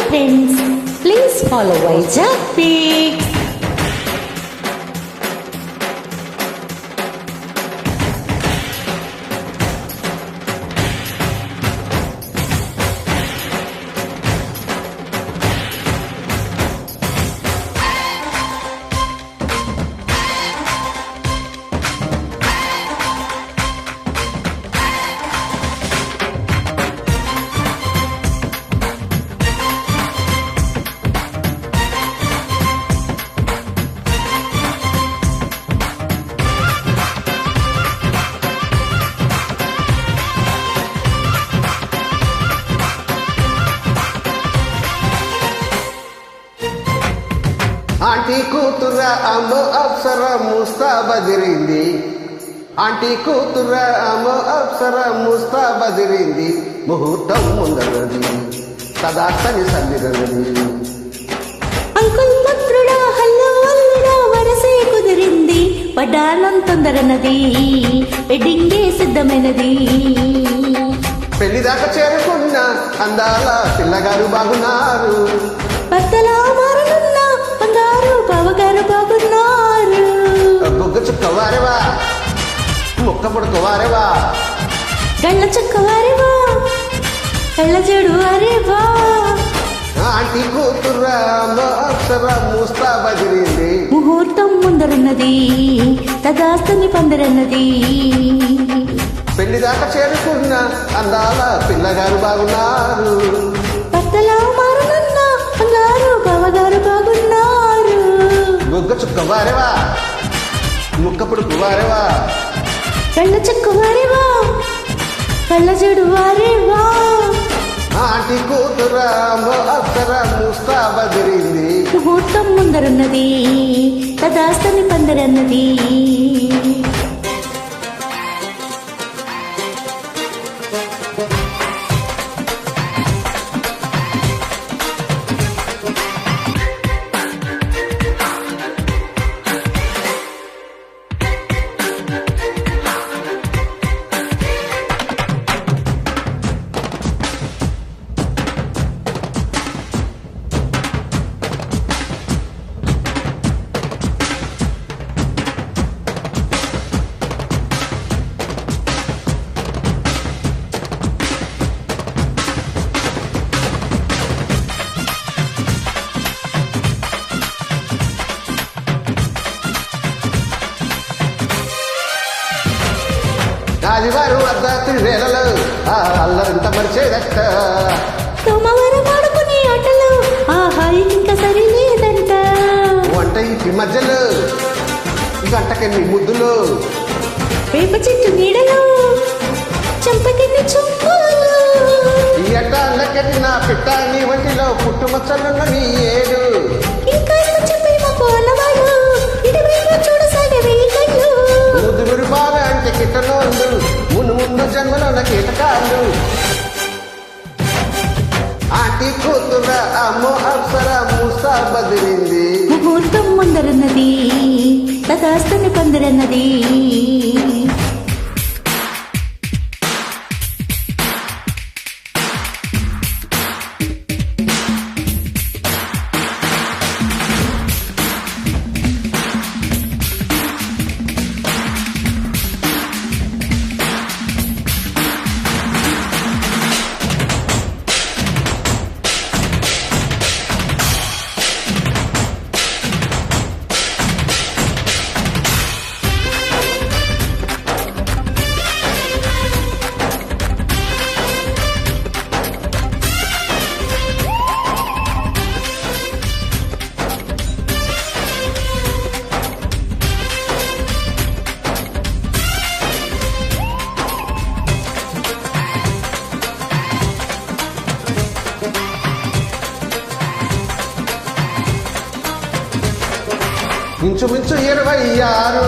friends, please follow Vizag Pics. Aunty కూతుర అమ్మో Apsara ముస్తా బదిరింది. Aunty కూతుర అమ్మో అప్సర ముస్తా బదిరింది. ముహూర్తం ముందరది సదాస్తని సన్నిధి. అంకుల్ మంత్రుడా హల్లో అల్లుడా వరసే కుదిరింది. పడ్డానం తొందరనది వెడ్డింగే సిద్ధమైనది. పెళ్లిదాకా చేరుకున్న అందాల పిల్లగారు బాగున్నారు. భర్తలా మారనున్న బంగారు బావగారు బాగున్నారు. బుగ్గ చుక్కవారేవా ముక్క పుడకవారేవా గళ్ళ చుక్కవారేవా కళ్ళ చెడు వారేవా. ఆంటీ కూతుర అమ్మో అప్సర ముస్తా బదిరింది. ముహూర్తం ముందరున్నది తదాస్తని పందరన్నది. పెళ్లిదాకా చేరుకున్న అందాల పిల్లగారు బాగున్నారు. భర్తలా మారనున్న బంగారు బావగారు బాగున్నారు. బుగ్గ చుక్కవారేవా ముక్క పుడుకువారేవా కళ్ళ చుక్కవారేవా కళ్ళ చెడు వారేవా. ఆంటీ కూతుర అమ్మో అప్సర ముస్తా బదిరింది. ముహూర్తం ముందరున్నది తదాస్తని పందరన్నది. ఆదివారం అర్ధరాత్రి వేళలో ఆ అల్లరింత మరిచేదక్క. సోమవారం ఆడుకునే ఆటలు ఆహా ఇంకా సరిలేదంట. వంట ఇంటి మధ్యలో గంటకెన్ని ముద్దులు. వేప చెట్టు నీడలో చంపకెన్ని చుక్కలు. ఈ అట్టాళ్ళకెట్టిన పిట్ట నీ వంటిలో పుట్టుమచ్చలున్న నీ ఏడు. ఇంకా చెప్పి మా పోలవాడు ఇటువైపు చూడసాగే వెయ్యి కళ్ళు. ముదుగురు బాగా అంటే కిట్టనోళ్ళు ముందు ముందు జన్మలో కీటకాళ్ళు. ఆంటీ కూతుర అమ్మో అప్సర ముస్తా బదిరింది. ముహూర్తం ముందరున్నది తదాస్తని పందరన్నది. ఇంచుమించు 26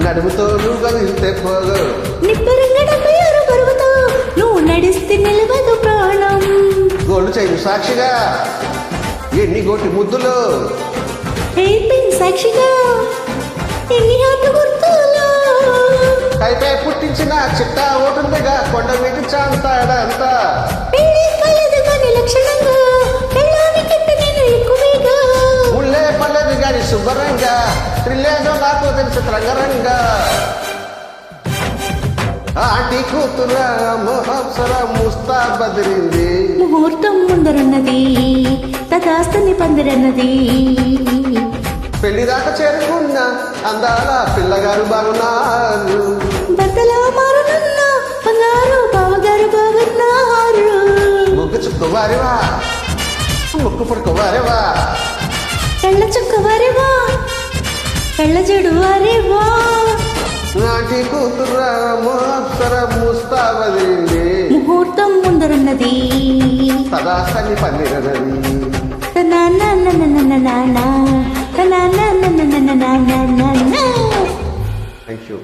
నడుముతో నువ్వు కదిలితే పోగు. నిబ్బరంగా 76 బరువుతో నువ్వు నడిస్తే నిలవదు ప్రాణం. గోళ్ళు చైను సాక్షిగా ఎన్ని గోటి ముద్దులు. హెయిర్ పిన్ సాక్షిగా ఎన్ని హార్ట్ గుర్తులు. కైపై పుట్టించిన చిట్టా ఓటుందిగా కొండ మీద చాంతాడంతా. పెళ్ళి కలదు కానీ లక్షణంగా పెళ్ళాని ముస్తా బదిరింది. ముహూర్తం ముందరన్నది తదాస్తని పందిరన్నది. పెళ్లి దాకా చేరుకున్న అందాల పిల్లగారు బాగున్నారు. భర్తలా మారనున్న బంగారు బావగారు బాగున్నారు. ముగ్గు చుక్కువారివా ముక్కు పుడుకోవారివా కళ్ళ చుక్కవారేవా కళ్ళ చెడు వారేవా. నాటి కూతురా మోసర ముస్తా బదిరింది. ముహూర్తం ముందరన్నది సదాసని పందిరనది. తన థ్యాంక్ యూ.